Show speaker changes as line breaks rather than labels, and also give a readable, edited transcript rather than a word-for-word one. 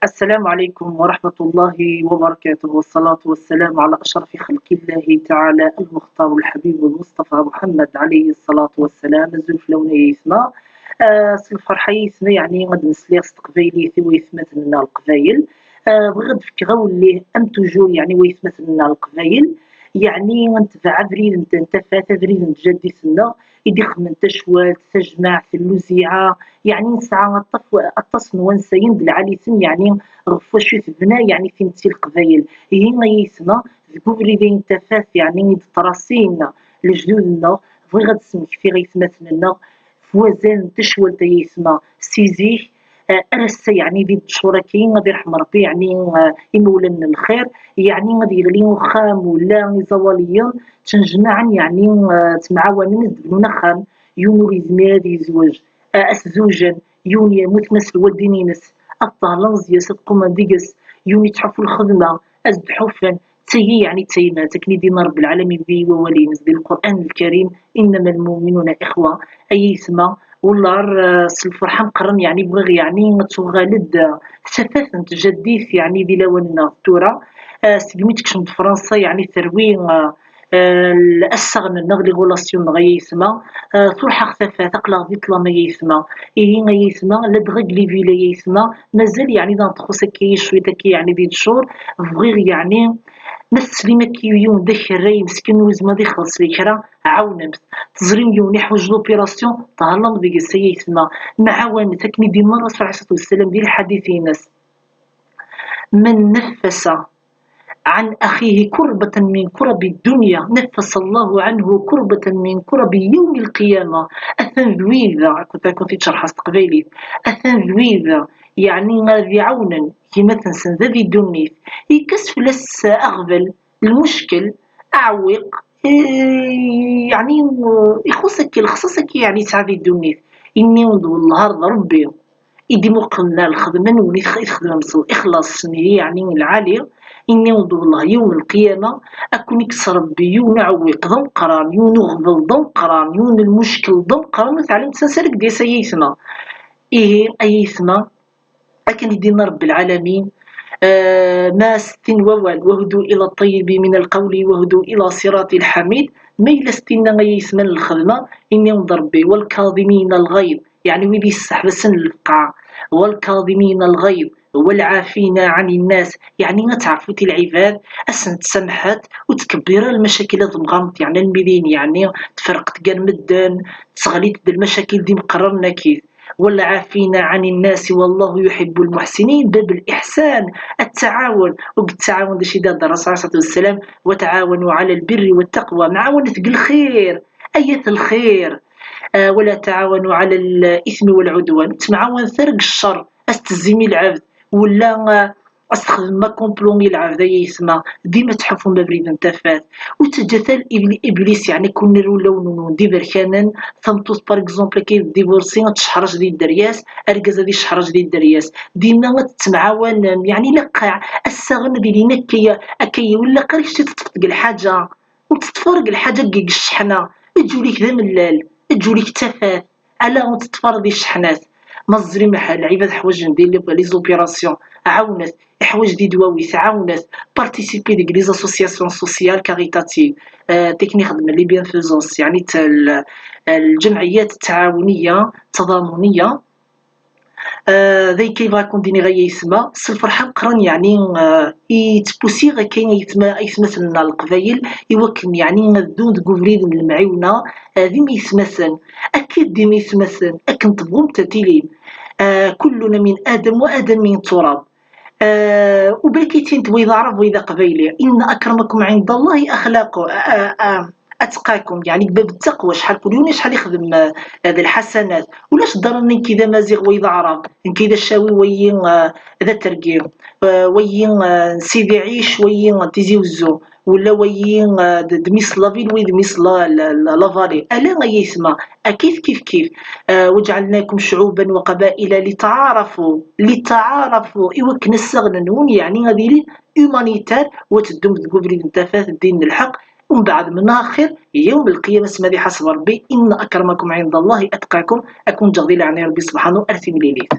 السلام عليكم ورحمة الله وبركاته، والصلاة والسلام على أشرف خلق الله تعالى المختار الحبيب المصطفى محمد عليه الصلاة والسلام. الزلف لون يسمى الفرحة يسمى يعني غد نسلي قبايلي ويثمثلنا القبايل. بغد فك غولي أم توجور يعني ويثمثلنا القبايل، يعني نتبع بريد انت فات بريد انت جدي سنة يدخ من تشوال تجمع في اللوزيعة، يعني نسعى التصن ونسين بالعليسن يعني غفوش بنا يعني في القبايل هنا يسمى ذكوري ذي تفاث يعني تراسينا لجدودنا بغي غاد سمك في غيثماتنا فوازان تشوال تيسمى سيزيك أرسى يعني ذي الشركين غادي يرحم ربي يعني يمولنا الخير، يعني غادي يغلي خام ولا زواليا تنجمعا يعني تمعاونين دبلونا خام يونو يزمي هذا يزواج أسزوجا يوني يموت ناس الوالدينينس الطالنز يصدقوا ديقس يوني تحفوا الخدمة أزد حفا تي يعني تيما تكني دينا رب العالمين بي وولين ذي القرآن الكريم إنما المؤمنون إخوة أي اسمه والله الفرحة مقرن يعني بغي يعني تغالد سفافة جديث يعني بلا ولنا تورا سقميتك شم فرنسا يعني ثروين الأسغن النغلي غولاسيون غي يسمى ثلحة خفافة تقلق بيطلع ما يسمى إيه غي يسمى لدغق لي فيلا يسمى مازال يعني دان تخصكي شوية كي يعني دي الشهور بغي يعني نسلي كيويون داك الراي مسكين وزما دي خلص لي كرا عاونم تزرين يوني حوج لوبيراسيون تهلم ديك السي يسمى معاون تكني ديما الرسول عليه الصلاه والسلام ديال الحديث ناس من نفس عن أخيه كربة من كرب الدنيا نفس الله عنه كربة من كرب يوم القيامة. أثن ذويذا كنت تشرح استقبالي أثن ذويذا يعني غادي عونا كيما تنسن ذي الدنيا يكسف لس أغبل المشكل أعوق يعني يخصك يعني تعبي الدنيا إني والله ربي يدي مقلنا الخدمة نولي يخدم مصر إخلاص يعني العالي إني والله يوم القيامة أكون يكسر ربي يون عويق ضم قران يون غبل ضم قران يون المشكل ضم قران وتعلم تسالك دي سيسمى إيه أي اسمه أكن يدينا رب العالمين ما ستين وهدوا إلى الطيب من القول وهدوا إلى صراط الحميد ما يلستنا غيسمن الخدمة إني ضربي والكاظمين الغيظ يعني ويدي السحب سن القاع والكاظمين الغيظ والعافين عن الناس يعني تعرفوا العباد أسن تسمحت وتكبر المشاكل ضمغمت يعني المدين يعني تفرقت كان مدن تغليت بالمشاكل دي مقررنا كيف والعافين عن الناس والله يحب المحسنين باب الإحسان التعاون وبالتعاون دا شي دار الرسول عليه الصلاة والسلام وتعاونوا على البر والتقوى معاونة الخير أية الخير ولا تعاونوا على الإثم والعدوان تمعاون ثرق الشر استزمي العبد ولا استخدم ما كومبلومي العبد يسمى ديما تحفوا ما بريد انتفات وتجثل ابليس يعني كون لون دي بركانا ثمتوس باغ اكزومبل كي ديفورسي تشحرج دي الدرياس اركز دي شحرج دي الدرياس ديما تتمعاون يعني لقع السغن ديالنا كي ولا قريش تتفرق الحاجه وتتفرق الحاجه كي الشحنه تجوليك ذا ملال تجوليك تفات على تتفرض الشحنات مزري محل العباد حوايج ندير لي زوبيراسيون عاونت حوايج دي دواويس عاونت بارتيسيبي ديك لي اسوسياسيون سوسيال كاريتاتيف تكني خدمه لي بيانفيزونس يعني الجمعيات التعاونيه التضامنيه ذي كيف غاكون ديني غاية يسمى الفرحة مقرن يعني يتبوسي غا كاين يتمثلنا القبايل يوكن يعني ندون تقوليد من المعيونة ديما يتمثل أكيد ديما يتمثل أكن تبغم تتيلين كلنا من آدم وآدم من تراب وباكيتين وإذا عرف وإذا قبايلي إن أكرمكم عند الله أخلاقه أتقاكم يعني باب التقوى شحال كل يوم شحال يخدم هذه الحسنات ولاش ضرني كذا مازيغ وإذا عرب كذا الشاوي وين ذا ترقير وين سيدي عيش وين تيزي وزو ولا وين دميس لافيل وين دميس لافالي ألا غيسمى كيف وجعلناكم شعوبا وقبائل لتعارفوا إيوك نسغنون يعني هذه هيومانيتار وتدوم تقول لي انت فات الدين الحق ومن بعد من آخر يوم القيامة سمادي حسب ربي إن أكرمكم عند الله أتقاكم أكون جغدي لعني ربي سبحانه أرثم ليليت